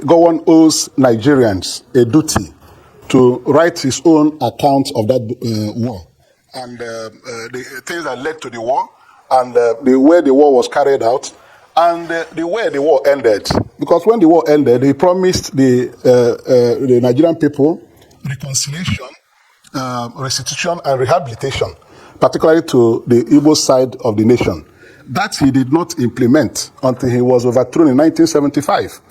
Gowon owes Nigerians a duty to write his own account of that war and the things that led to the war and the way the war was carried out and the way the war ended. Because when the war ended, he promised the Nigerian people reconciliation, restitution, and rehabilitation, particularly to the Igbo side of the nation. That he did not implement until he was overthrown in 1975.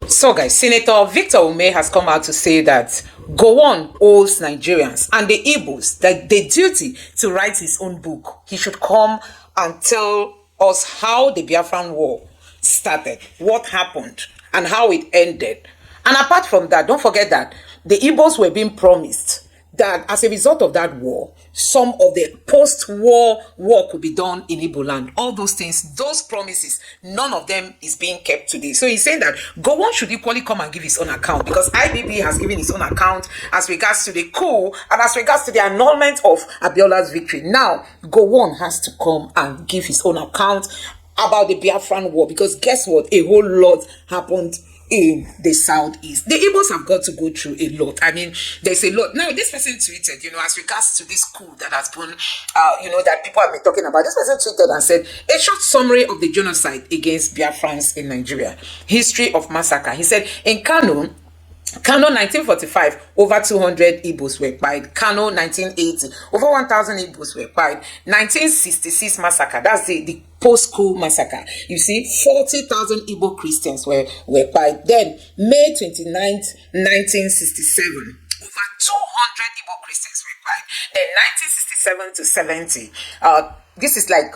So guys, Senator Victor Umeh has come out to say that Gowon owes Nigerians and the Igbos that the duty to write his own book. He should come and tell us how the Biafran war started, what happened, and how it ended. And apart from that, don't forget that the Igbos were being promised that as a result of that war, some of the post-war work could be done in Igbo land. All those things, those promises, none of them is being kept today. So he's saying that Gowon should equally come and give his own account, because IBB has given his own account as regards to the coup and as regards to the annulment of Abiola's victory. Now, Gowon has to come and give his own account about the Biafran war, because guess what? A whole lot happened in the southeast. The Igbos have got to go through a lot. I mean, there's a lot. Now, this person tweeted, as regards to this coup that has been, that people have been talking about. This person tweeted and said, a short summary of the genocide against Biafrans in Nigeria. History of massacre. He said, in Kanu 1945, over 200 Igbos were killed. Kanu 1980, over 1,000 Igbos were killed. 1966 massacre, that's the post-coup massacre. You see, 40,000 Igbo Christians were killed. Then, May 29th, 1967, over 200 Igbo Christians were killed. Then, 1967 to 70, this is like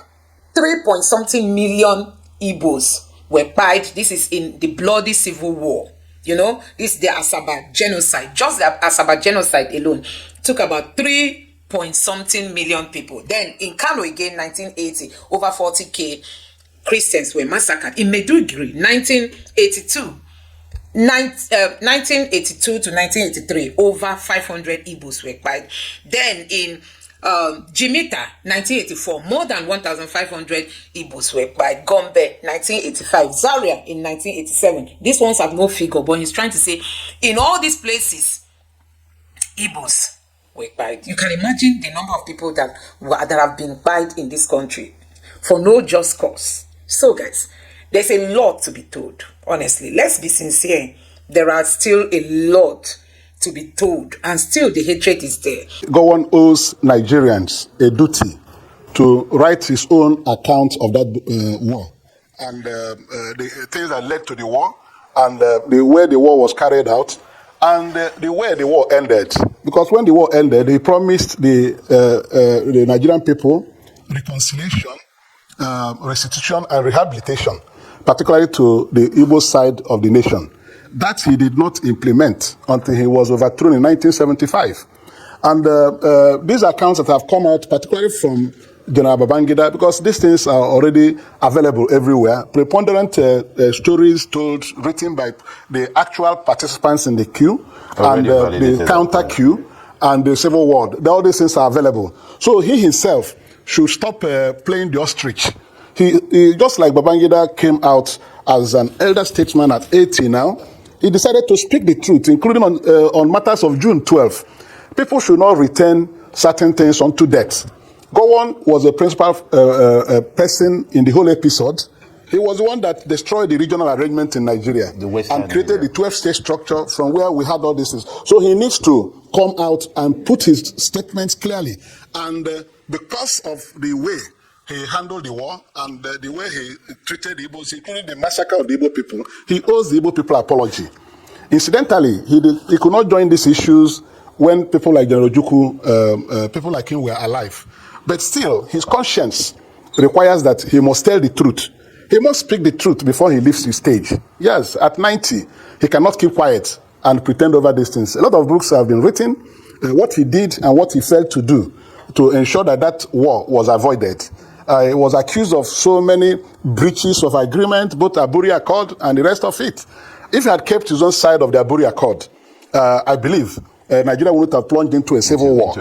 3-point-something million Igbos were killed. This is in the bloody civil war. This is the Asaba genocide. Just the Asaba genocide alone took about 3-point-something million people. Then in Kano again, 1980, over 40,000 Christians were massacred. In Meduguri, 1982 to 1983, over 500 Igbos were killed. Then in Jimita, 1984, more than 1,500 Igbos were killed. Gombe, 1985. Zaria in 1987. These ones have no figure, but he's trying to say, in all these places, Igbos were killed. You can imagine the number of people that have been killed in this country for no just cause. So guys, there's a lot to be told. Honestly, let's be sincere. There are still a lot to be told, and still the hatred is there. Gowon owes Nigerians a duty to write his own account of that war and the things that led to the war and the way the war was carried out and the way the war ended. Because when the war ended, he promised the Nigerian people reconciliation, restitution, and rehabilitation, particularly to the Igbo side of the nation. That he did not implement until he was overthrown in 1975. And these accounts that have come out, particularly from General Babangida, because these things are already available everywhere, preponderant stories written by the actual participants in the coup and the counter coup and the civil war. All these things are available. So he himself should stop playing the ostrich. He just like Babangida came out as an elder statesman at 80 now, he decided to speak the truth, including on matters of June 12. People should not return certain things unto death. Gowon was a principal person in the whole episode. He was the one that destroyed the regional arrangement in Nigeria and created the 12-state structure from where we had all this. So he needs to come out and put his statements clearly. And because of the way he handled the war and the way he treated the Igbos, including the massacre of the Igbo people, he owes the Igbo people apology. Incidentally, he could not join these issues when people like General Ojukwu, people like him were alive. But still, his conscience requires that he must tell the truth. He must speak the truth before he leaves the stage. Yes, at 90, he cannot keep quiet and pretend over these things. A lot of books have been written, what he did and what he failed to do to ensure that that war was avoided. He was accused of so many breaches of agreement, both Aburi Accord and the rest of it. If he had kept his own side of the Aburi Accord, I believe Nigeria would have plunged into a civil war.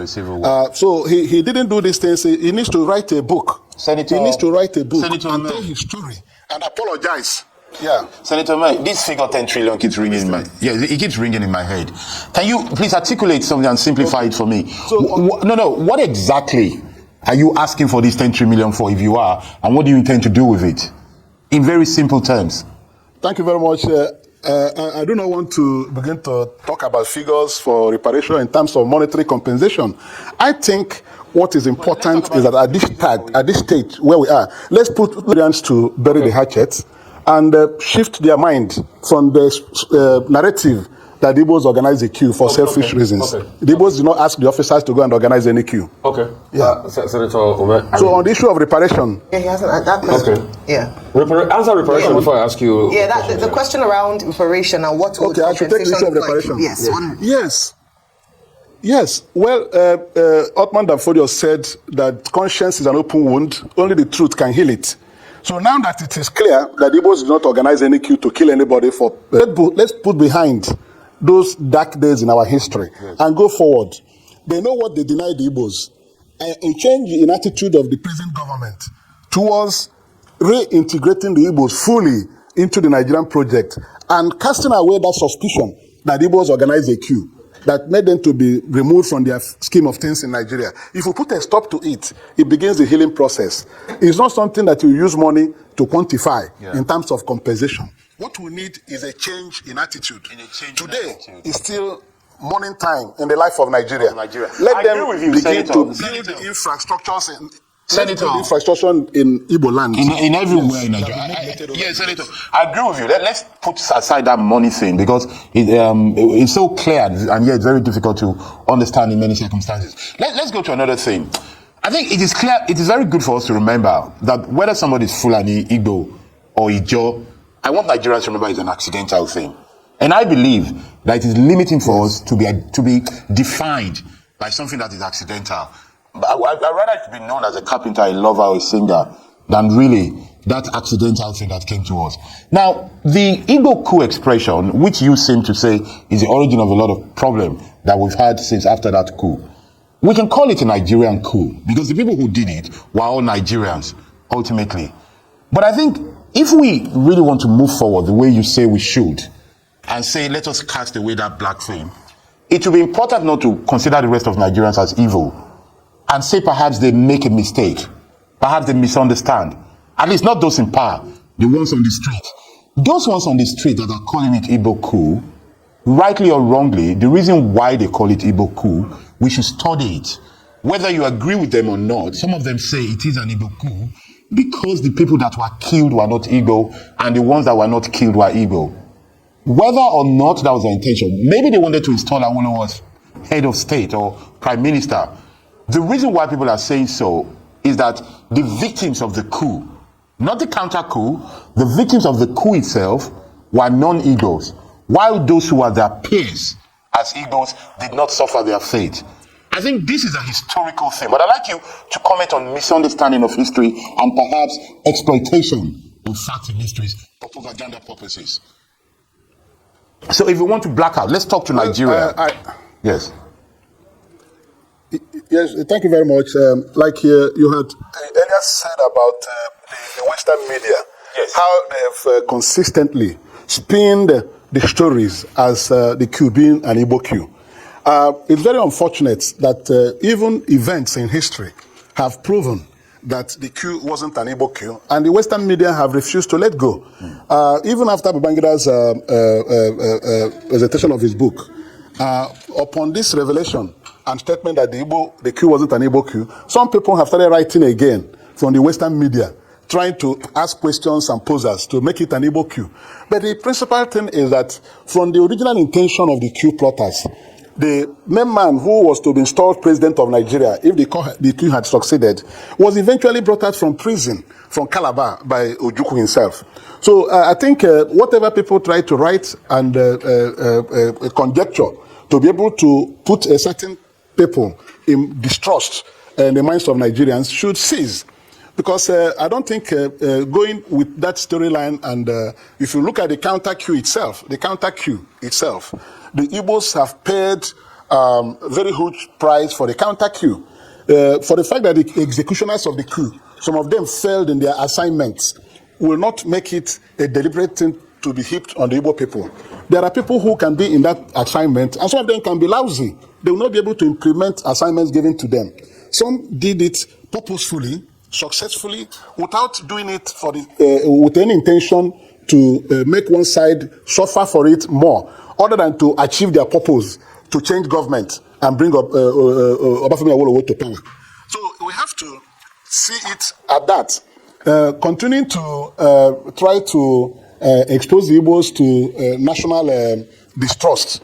So he didn't do these things. He needs to write a book. He needs to write a book and tell his story and apologize Yeah. Senator Umeh, this figure 10 trillion keeps ringing in my it keeps ringing in my head. Can you please articulate something and simplify it for me? So what exactly are you asking for this 10 trillion for, if you are, and what do you intend to do with it? In very simple terms. Thank you very much. I do not want to begin to talk about figures for reparation in terms of monetary compensation. I think what is important is that at this stage where we are, let's put Nigerians to bury the hatchet and shift their mind from the narrative that the Igbos organize a coup for selfish reasons. The Igbos did not ask the officers to go and organize any coup. Okay. Yeah. Senator Umeh. So on the issue of reparation. Yeah, he hasn't that question. Okay. Yeah. Answer reparation before I ask you. Yeah, the question around reparation and what would I should take the issue of reparation. Yes. Well, Othman Danfodio said that conscience is an open wound. Only the truth can heal it. So now that it is clear that the Igbos did not organize any coup to kill anybody, let's put behind those dark days in our history and go forward. They know what they denied the Igbos. A change in attitude of the present government towards reintegrating the Igbos fully into the Nigerian project and casting away that suspicion that the Igbos organized a coup that made them to be removed from their scheme of things in Nigeria. If we put a stop to it, it begins the healing process. It's not something that you use money to quantify in terms of compensation. What we need is a change in attitude. Today is still mourning time in the life of Nigeria. Let them begin to build the infrastructures infrastructure in Igbo land. In everywhere in Nigeria. Yes, Senator. I agree with you. Let's put aside that money thing because it's so clear and yet very difficult to understand in many circumstances. Let's go to another thing. I think it is clear, it is very good for us to remember that whether somebody is Fulani, Igbo, or Ijo, I want Nigerians to remember it's an accidental thing. And I believe that it is limiting for us to be defined by something that is accidental. I'd rather be known as a carpenter, a lover, or a singer than really that accidental thing that came to us. Now, the Igbo coup expression, which you seem to say is the origin of a lot of problem that we've had since after that coup, we can call it a Nigerian coup because the people who did it were all Nigerians, ultimately. But I think if we really want to move forward the way you say we should, and say, let us cast away that black thing, it will be important not to consider the rest of Nigerians as evil and say perhaps they make a mistake, perhaps they misunderstand. At least not those in power, the ones on the street. Those ones on the street that are calling it Igbo coup, rightly or wrongly, the reason why they call it Igbo coup, we should study it. Whether you agree with them or not, some of them say it is an Igbo coup because the people that were killed were not Igbo and the ones that were not killed were Igbo. Whether or not that was their intention, maybe they wanted to install Awolowo as head of state or prime minister. The reason why people are saying so is that the victims of the coup, not the counter coup, the victims of the coup itself were non-Igbos, while those who were their peers as Igbos did not suffer their fate. I think this is a historical thing, but I'd like you to comment on misunderstanding of history and perhaps exploitation of facts and histories for propaganda purposes. So if you want to black out, let's talk to Nigeria. Yes. Yes, thank you very much. Like you had earlier said about the Western media, how they have consistently spinned the stories as the coup being an Igbo coup. It's very unfortunate that even events in history have proven that the coup wasn't an Igbo coup, and the Western media have refused to let go. Even after Babangida's presentation of his book, upon this revelation and statement that the coup wasn't an Igbo coup, some people have started writing again from the Western media, trying to ask questions and posers to make it an Igbo coup. But the principal thing is that from the original intention of the coup plotters, the main man who was to be installed president of Nigeria, if the coup had succeeded, was eventually brought out from prison, from Calabar, by Ojukwu himself. So I think whatever people try to write and conjecture to be able to put a certain people in distrust in the minds of Nigerians should cease. Because I don't think going with that storyline, and if you look at the counter coup itself, the Igbos have paid very huge price for the counter coup. For the fact that the executioners of the coup, some of them failed in their assignments will not make it a deliberate thing to be heaped on the Igbo people. There are people who can be in that assignment, and some of them can be lousy. They will not be able to implement assignments given to them. Some did it purposefully, successfully, without doing it for with any intention to make one side suffer for it more, other than to achieve their purpose, to change government and bring Obafemi Awolowo to power. So we have to see it at that. Continuing to try to expose the Igbos to national distrust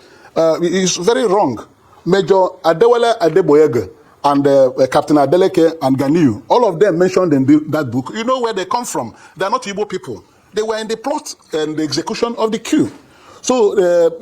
is very wrong. Major Adewale Adeboyega and Captain Adeleke and Ganiu, all of them mentioned in that book, you know where they come from. They are not Igbo people. They were in the plot and the execution of the coup. So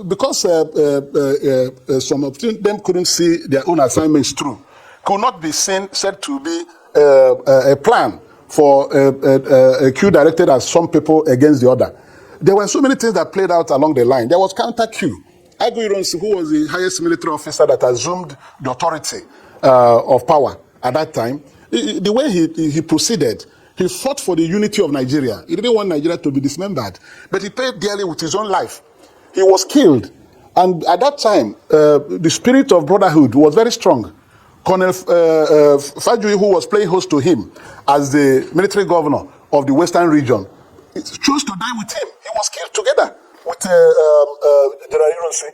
because some of them couldn't see their own assignments through, could not be said to be a plan for a coup directed at some people against the other. There were so many things that played out along the line. There was counter-coup. Agui Ironsi, who was the highest military officer that assumed the authority of power at that time, the way he proceeded, he fought for the unity of Nigeria. He didn't want Nigeria to be dismembered, but he paid dearly with his own life. He was killed. And at that time, the spirit of brotherhood was very strong. Colonel Fajui, who was playing host to him as the military governor of the Western region, chose to die with him. He was killed together with General Ironsi.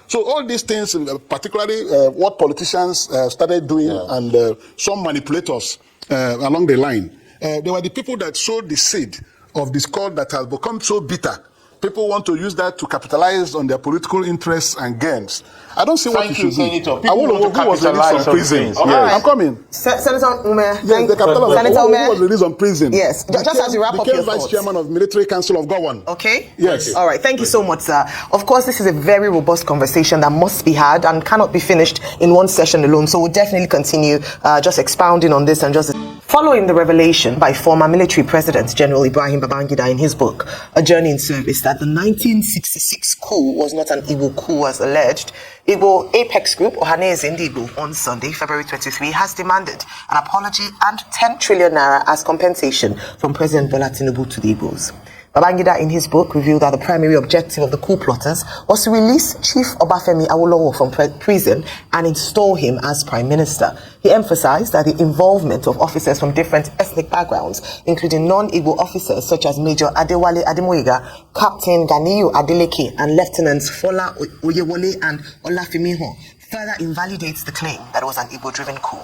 So all these things, particularly what politicians started doing and some manipulators along the line, they were the people that sowed the seed of discord that has become so bitter. People want to use that to capitalize on their political interests and gains. I don't see what you should do. I want to who was released from prison. Yes. Right. I'm coming. Senator Umeh. Yes, the capital of Senator who Umeh was released from prison. Yes, just as you wrap up your became vice thoughts. chairman of Military Council of Gowon. Okay. Yes. All right. Thank you so much, sir. Of course, this is a very robust conversation that must be had and cannot be finished in one session alone. So we'll definitely continue just expounding on this and just following the revelation by former military president General Ibrahim Babangida in his book, A Journey in Service, that the 1966 coup was not an Igbo coup as alleged. Igbo Apex Group, Ohaneze Ndi Igbo, on Sunday, February 23, has demanded an apology and 10 trillion naira as compensation from President Bola Tinubu to the Igbos. Babangida, in his book, revealed that the primary objective of the coup plotters was to release Chief Obafemi Awolowo from prison and install him as Prime Minister. He emphasized that the involvement of officers from different ethnic backgrounds, including non-Igbo officers such as Major Adewale Ademoyiga, Captain Ganiyu Adeleke, and Lieutenants Fola Oyewole and Olafimiho, further invalidates the claim that it was an Igbo-driven coup.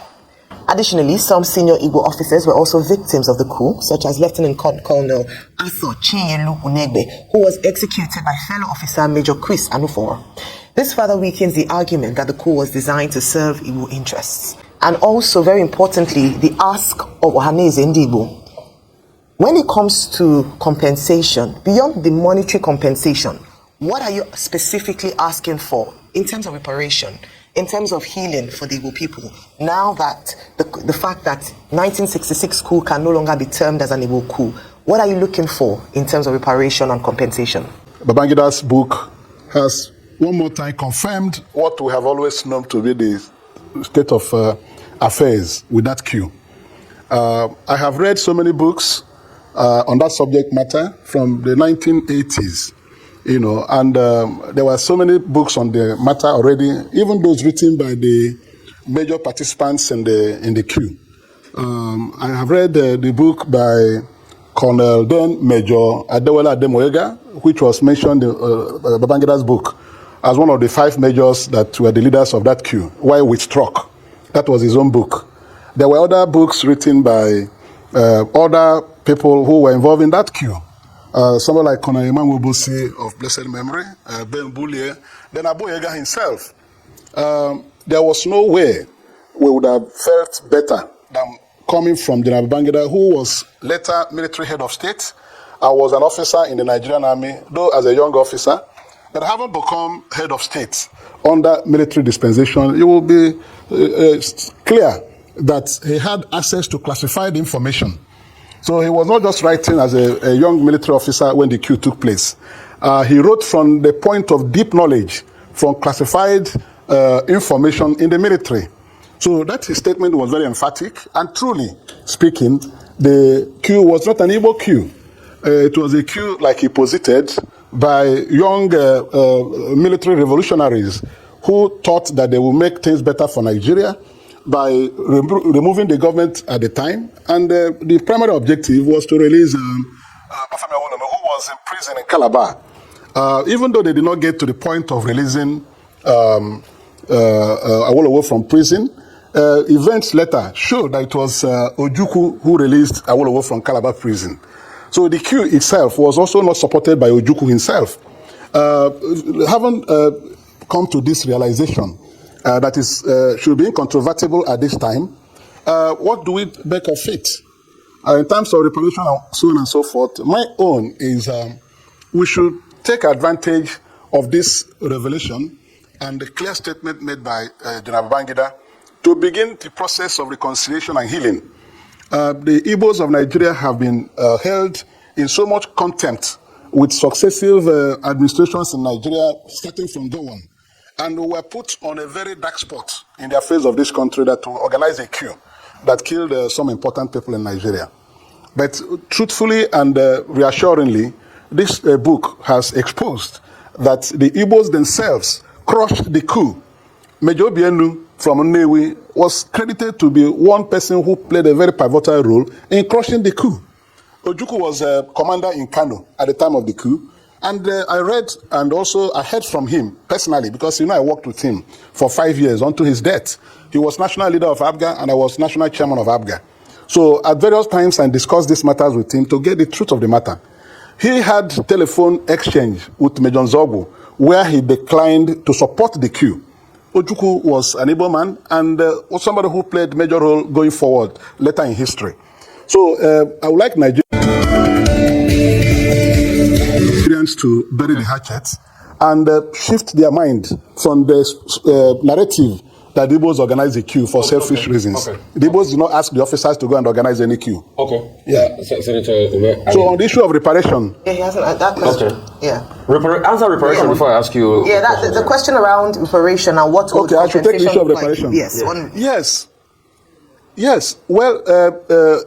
Additionally, some senior Igbo officers were also victims of the coup, such as Lieutenant Colonel Aso Chinyelu Unegbe, who was executed by fellow officer Major Chris Anufor. This further weakens the argument that the coup was designed to serve Igbo interests. And also, very importantly, the ask of Ohaneze Ndi Igbo. When it comes to compensation, beyond the monetary compensation, what are you specifically asking for in terms of reparation? In terms of healing for the Igbo people, now that the fact that 1966 coup can no longer be termed as an Igbo coup, what are you looking for in terms of reparation and compensation? Babangida's book has one more time confirmed what we have always known to be the state of affairs with that coup. I have read so many books on that subject matter from the 1980s. You know, and there were so many books on the matter already, even those written by the major participants in the coup. I have read the book by Colonel then Major Adewale Ademoyiga, which was mentioned in Babangida's book as one of the 5 majors that were the leaders of that coup, while we struck. That was his own book. There were other books written by other people who were involved in that coup. Someone like Colonel Imam Obosi of blessed memory, Ben Boulier, then Aboyega himself. There was no way we would have felt better than coming from General Babangida, who was later military head of state. I was an officer in the Nigerian army, though as a young officer, but having become head of state under military dispensation, it will be clear that he had access to classified information. So he was not just writing as a young military officer when the coup took place. He wrote from the point of deep knowledge from classified information in the military. So that his statement was very emphatic, and truly speaking, the coup was not an Igbo coup. It was a coup, like he posited, by young military revolutionaries who thought that they would make things better for Nigeria by removing the government at the time. And the primary objective was to release Babangida, who was in prison in Calabar. Even though they did not get to the point of releasing Awolowo from prison, events later showed that it was Ojukwu who released Awolowo from Calabar prison. So the coup itself was also not supported by Ojukwu himself. Having come to this realization that is should be incontrovertible at this time, what do we make of it? In terms of reparation and so on and so forth, my own is we should take advantage of this revelation and the clear statement made by General Babangida to begin the process of reconciliation and healing. The Igbos of Nigeria have been held in so much contempt with successive administrations in Nigeria, starting from Gowon, and were put on a very dark spot in the affairs of this country that to organize a coup that killed some important people in Nigeria. But truthfully and reassuringly, this book has exposed that the Igbos themselves crushed the coup. Major Bienu from Nnewi was credited to be one person who played a very pivotal role in crushing the coup. Ojukwu was a commander in Kanu at the time of the coup, and I read and also I heard from him personally, because I worked with him for 5 years until his death. He was national leader of ABGA and I was national chairman of ABGA. So at various times I discussed these matters with him to get the truth of the matter. He had telephone exchange with Major Nzogu where he declined to support the coup. Ojukwu was an Igbo man and was somebody who played a major role going forward later in history. So I would like Nigerians to bury the hatchet and shift their mind from the narrative that the Igbos organize a coup for selfish reasons. Okay. The Igbos do not ask the officers to go and organize any coup. Okay. Yeah. Senator Umeh. So on the issue of reparation. Yeah, he hasn't that question. Okay. Yeah. Answer reparation before I ask you. Yeah, the question around reparation and what would Okay, I should take the issue of look like. reparation. Yes. Yes. Yes. Well,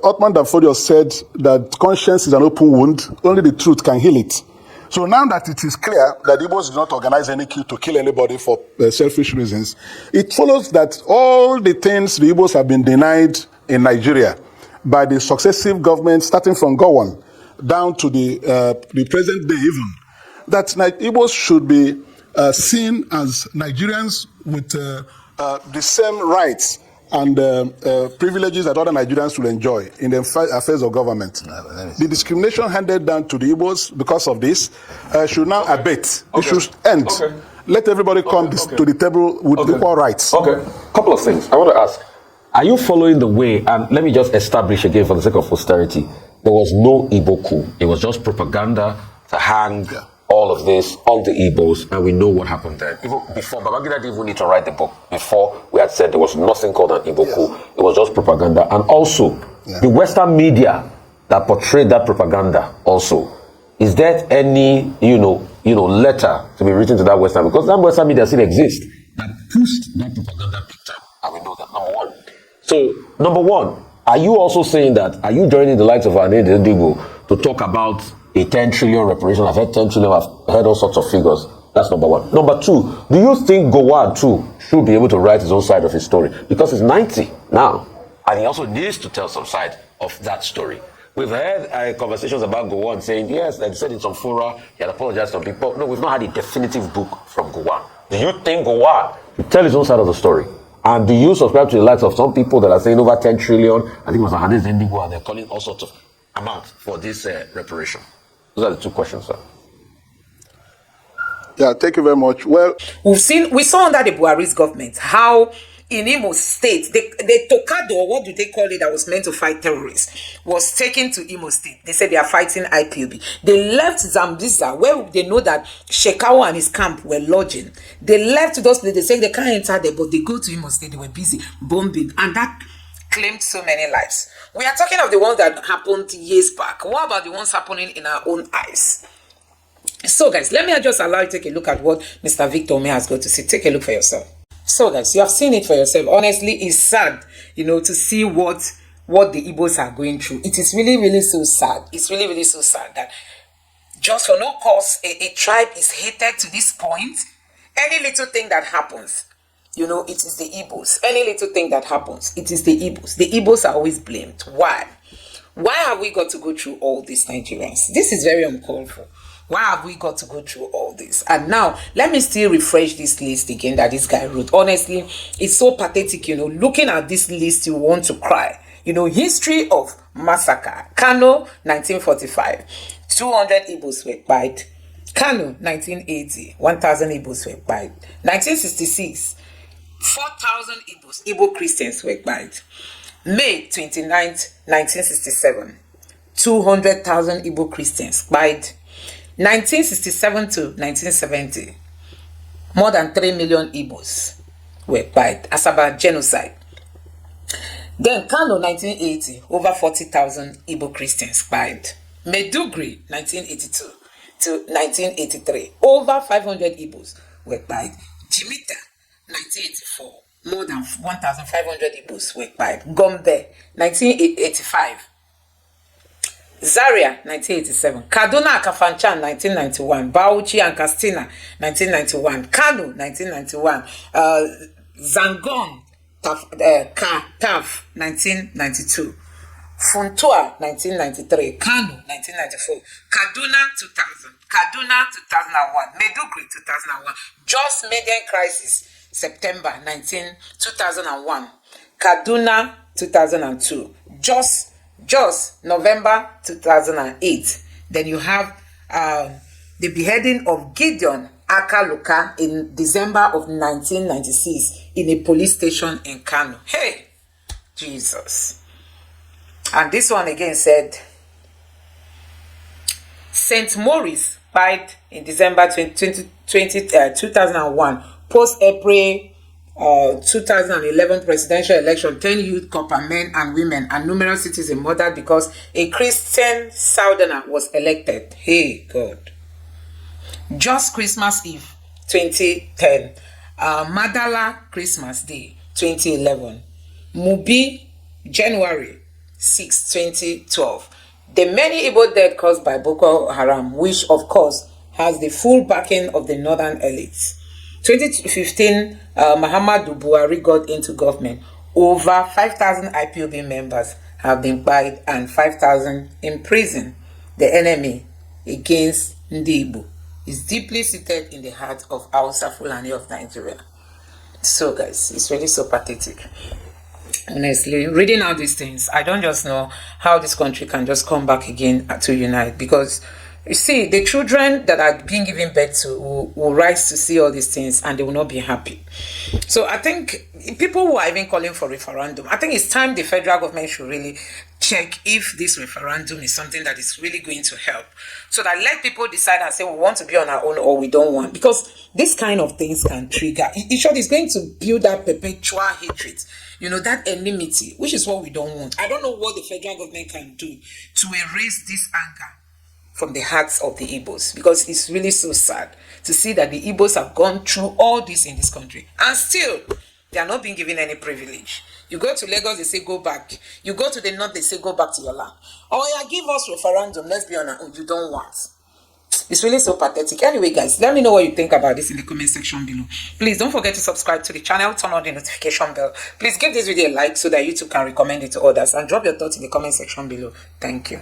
Othman Danfodio said that conscience is an open wound. Only the truth can heal it. So now that it is clear that Igbos did not organize any coup to kill anybody for selfish reasons, it follows that all the things the Igbos have been denied in Nigeria by the successive governments, starting from Gowon down to the present day even, that Igbos should be seen as Nigerians with the same rights and privileges that other Nigerians will enjoy in the affairs of government. The discrimination handed down to the Igbos because of this should now abate. It should end. Okay. Let everybody come to the table with equal rights. Okay. Couple of things. I want to ask, are you following the way, and let me just establish again for the sake of posterity, there was no Igbo coup. It was just propaganda to hang all of this on the Igbos, and we know what happened then. Even before, Babangida didn't even need to write the book. Before, we had said there was nothing called an Igbo coup. It was just propaganda. And also, the Western media that portrayed that propaganda also. Is there any, letter to be written to that Western, because that Western media still exists, that pushed that propaganda picture? And we know that, number one. So, number one, are you also saying that, are you joining the likes of nnamdi Igbo to talk about a 10 trillion reparation? I've heard 10 trillion, I've heard all sorts of figures. That's number one. Number two, do you think Gowon too should be able to write his own side of his story? Because he's 90 now, and he also needs to tell some side of that story. We've had conversations about Gowon saying, yes, like you said in some fora, he had apologized to people. No, we've not had a definitive book from Gowon. Do you think Gowon should tell his own side of the story? And do you subscribe to the likes of some people that are saying over 10 trillion? I think it was nnamdi Igbo, and they're calling all sorts of amounts for this reparation. Those are the two questions, sir. Yeah, thank you very much. Well, we saw under the Buhari's government how in Imo State, the Tokado, or what do they call it, that was meant to fight terrorists, was taken to Imo State. They said they are fighting IPOB. They left Zambiza, where they know that Shekau and his camp were lodging. They left those places. They said they can't enter there, but they go to Imo State. They were busy bombing, and that claimed so many lives. We are talking of the ones that happened years back. What about the ones happening in our own eyes? So, guys, let me just allow you to take a look at what Mr. Victor Umeh has got to say. Take a look for yourself. So, guys, you have seen it for yourself. Honestly, it's sad, to see what what the Igbos are going through. It is really, really so sad. It's really, really so sad that just for no cause, a tribe is hated to this point. Any little thing that happens, you know, it is the Igbos. Any little thing that happens, it is the Igbos. The Igbos are always blamed. Why? Why have we got to go through all this, Nigerians? This is very uncalled for. Why have we got to go through all this? And now, let me still refresh this list again that this guy wrote. Honestly, it's so pathetic, you know. Looking at this list, you want to cry. You know, history of massacre. Kanu, 1945. 200 Igbos were killed. Kanu, 1980. 1,000 Igbos were killed. 1966. 4,000 Igbos, Igbo Christians were killed. May 29th, 1967. 200,000 Igbo Christians killed. 1967 to 1970, more than 3 million Igbos were killed as about genocide. Then Kano, 1980, over 40,000 Igbo Christians killed. Maiduguri, 1982 to 1983, over 500 Igbos were killed. Jimita, 1984, more than 1,500 Igbos were killed. Gombe, 1985. Zaria, 1987. Kaduna, Kafanchan, 1991. Bauchi and Katsina, 1991. Kano, 1991. Zangon, Taf, 1992. Funtua, 1993. Kano, 1994. Kaduna, 2000. Kaduna, 2001. Maiduguri, 2001. Jos Median Crisis, September 2001. Kaduna, 2002. Jos, November 2008. Then you have the beheading of Gideon Akaluka in December of 1996 in a police station in Kano. Hey, Jesus. And this one again said, St. Maurice died in December 2001, post-April 2011 presidential election. 10 youth copper men and women and numerous citizens murdered because a Christian southerner was elected. Hey God. Just Christmas Eve 2010. Madala Christmas Day 2011. Mubi January 6, 2012. The many Igbo deaths caused by Boko Haram, which of course has the full backing of the northern elites. 2015, Muhammadu Buhari got into government. Over 5,000 IPOB members have been killed and 5,000 in prison. The enemy against Ndi Igbo is deeply seated in the heart of Hausa Fulani of Nigeria. So guys, it's really so pathetic. Honestly, reading out these things, I don't just know how this country can just come back again to unite, because you see, the children that are being given birth to will rise to see all these things and they will not be happy. So I think people who are even calling for referendum, I think it's time the federal government should really check if this referendum is something that is really going to help. So that let people decide and say we want to be on our own or we don't want. Because this kind of things can trigger. In short, it's going to build that perpetual hatred. You know, that enmity, which is what we don't want. I don't know what the federal government can do to erase this anger from the hearts of the Igbos, because it's really so sad to see that the Igbos have gone through all this in this country and still they are not being given any privilege. You go to Lagos, they say go back. You go to the north, they say go back to your land. Oh yeah, give us referendum, let's be on our own. You don't want. It's really so pathetic. Anyway guys, let me know what you think about this in the comment section below. Please don't forget to subscribe to the channel, turn on the notification bell. Please give this video a like so that YouTube can recommend it to others, and drop your thoughts in the comment section below. Thank you.